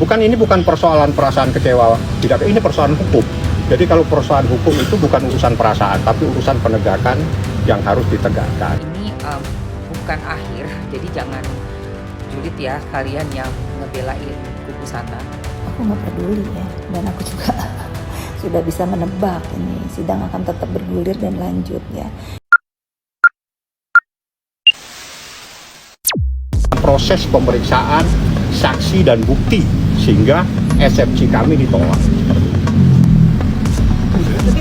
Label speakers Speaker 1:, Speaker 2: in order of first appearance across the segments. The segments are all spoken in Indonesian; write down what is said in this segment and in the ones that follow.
Speaker 1: Bukan persoalan perasaan kecewa, tidak, ini persoalan hukum. Jadi kalau persoalan hukum itu bukan urusan perasaan, tapi urusan penegakan yang harus ditegakkan.
Speaker 2: Ini bukan akhir, jadi jangan julid ya kalian yang ngebelain kubu sana.
Speaker 3: Aku nggak peduli ya, dan aku juga sudah bisa menebak ini sidang akan tetap bergulir dan lanjut ya.
Speaker 1: Proses pemeriksaan saksi dan bukti sehingga eksepsi kami ditolak.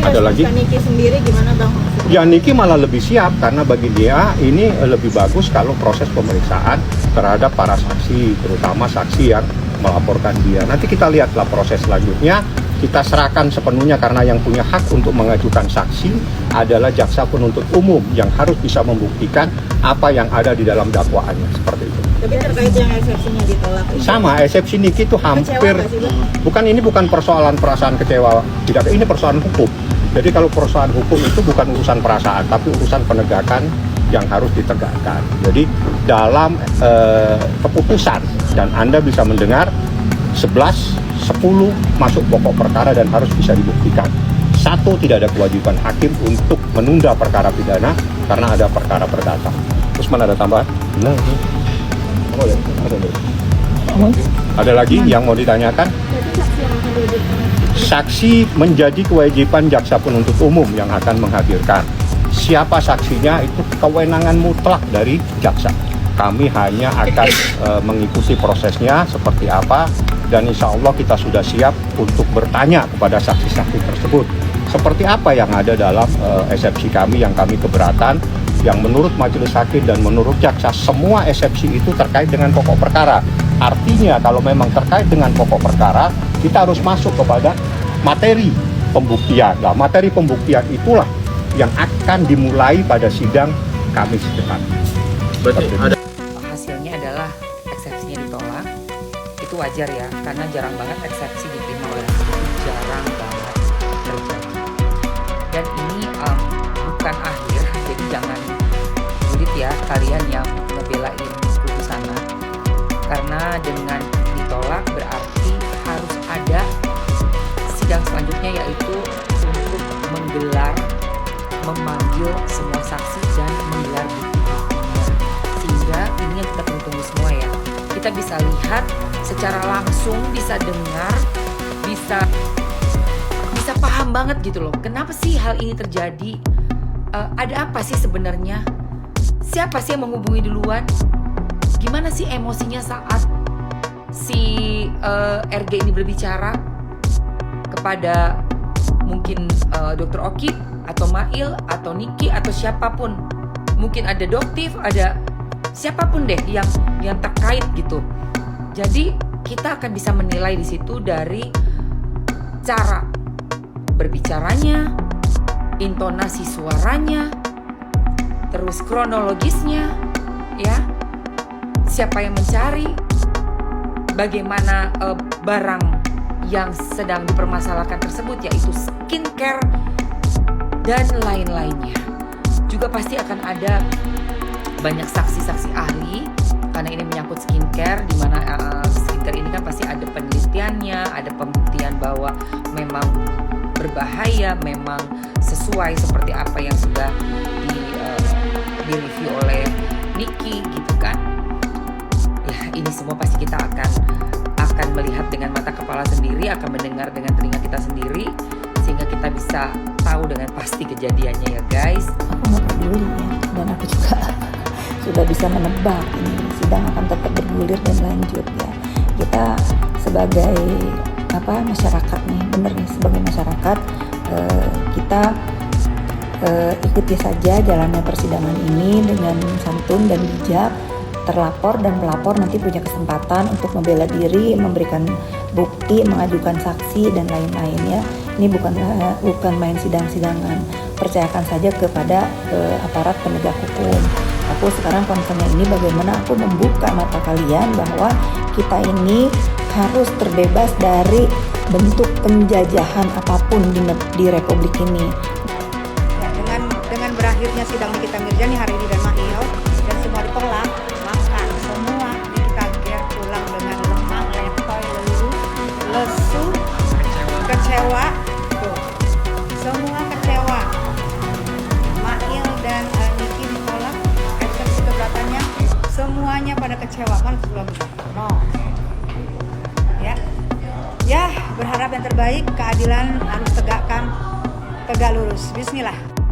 Speaker 1: Ada lagi?
Speaker 4: Niki sendiri gimana Bang?
Speaker 1: Ya Niki malah lebih siap karena bagi dia ini lebih bagus kalau proses pemeriksaan terhadap para saksi, terutama saksi yang melaporkan dia. Nanti kita lihatlah proses selanjutnya. Kita serahkan sepenuhnya karena yang punya hak untuk mengajukan saksi adalah jaksa penuntut umum yang harus bisa membuktikan apa yang ada di dalam dakwaannya, seperti itu.
Speaker 4: Tapi terkait yang eksepsinya ditolak itu,
Speaker 1: Sama, eksepsi Niki itu hampir bukan persoalan perasaan kecewa, tidak, ini persoalan hukum. Jadi kalau persoalan hukum itu bukan urusan perasaan, tapi urusan penegakan yang harus ditegakkan. Jadi dalam keputusan, dan Anda bisa mendengar 11-10 masuk pokok perkara dan harus bisa dibuktikan. 1, tidak ada kewajiban hakim untuk menunda perkara pidana karena ada perkara perdata. Terus mana ada tambahan? Nah, oh ya, ada lagi yang mau ditanyakan? Saksi menjadi kewajiban jaksa penuntut umum yang akan menghadirkan. Siapa saksinya itu kewenangan mutlak dari jaksa. Kami hanya akan mengikuti prosesnya seperti apa, dan insya Allah kita sudah siap untuk bertanya kepada saksi-saksi tersebut. Seperti apa yang ada dalam eksepsi kami yang kami keberatan, yang menurut majelis hakim dan menurut jaksa semua eksepsi itu terkait dengan pokok perkara. Artinya kalau memang terkait dengan pokok perkara, kita harus masuk kepada materi pembuktian. Nah, materi pembuktian itulah yang akan dimulai pada sidang Kamis depan.
Speaker 5: Berarti ada
Speaker 2: Hasilnya adalah eksepsinya ditolak. Itu wajar ya, karena jarang banget eksepsi diterima oleh hakim, jarang banget terjadi. Dan ini bukan akhir, jadi jangan julid ya kalian yang ngebelain kubu sana. Karena dengan ditolak berarti harus ada sidang selanjutnya, yaitu untuk memanggil semua saksi dan menggelar bukti-buktinya. Sehingga ini yang kita tunggu semua ya. Kita bisa lihat secara langsung, bisa dengar, bisa paham banget gitu loh. Kenapa sih hal ini terjadi? Ada apa sih sebenarnya? Siapa sih yang menghubungi duluan? Gimana sih emosinya saat si RG ini berbicara kepada mungkin Dr. Oki atau Mail atau Niki atau siapapun, mungkin ada Doktif, ada siapapun deh yang terkait gitu. Jadi kita akan bisa menilai di situ dari cara berbicaranya, intonasi suaranya, terus kronologisnya, ya, siapa yang mencari, bagaimana barang yang sedang dipermasalahkan tersebut, yaitu skincare dan lain-lainnya. Juga pasti akan ada banyak saksi-saksi ahli karena ini menyangkut skincare, di mana skincare ini kan pasti ada penelitiannya, ada pembuktian bahwa memang berbahaya, memang sesuai seperti apa yang sudah di-review oleh Niki gitu kan. Ya, ini semua pasti kita akan melihat dengan mata kepala sendiri, akan mendengar dengan telinga kita sendiri, sehingga kita bisa tahu dengan pasti kejadiannya ya guys.
Speaker 3: Aku nggak peduli ya, dan aku juga sudah bisa menebak ini sidang akan tetap bergulir dan lanjut ya. Kita sebagai masyarakat nih, bener nih, sebagai masyarakat kita ikuti saja jalannya persidangan ini dengan santun dan bijak. Terlapor dan pelapor nanti punya kesempatan untuk membela diri, memberikan bukti, mengajukan saksi dan lain-lain ya. Ini bukan main sidang-sidangan. Percayakan saja kepada aparat penegak hukum. Aku sekarang concernnya ini bagaimana aku membuka mata kalian bahwa kita ini harus terbebas dari bentuk penjajahan apapun di Republik ini.
Speaker 4: Ya, dengan berakhirnya sidang Nikita Mirzani hari ini dan Mail dan semua ditolak, maka semua kita pulang dengan lemah, letoy, kecewa. Tuh, semua kecewa. Mail dan Niki ditolak, eksepsi keberatannya, semuanya pada kecewa. Kan belum no. Ya, berharap yang terbaik, keadilan harus tegak lurus. Bismillah.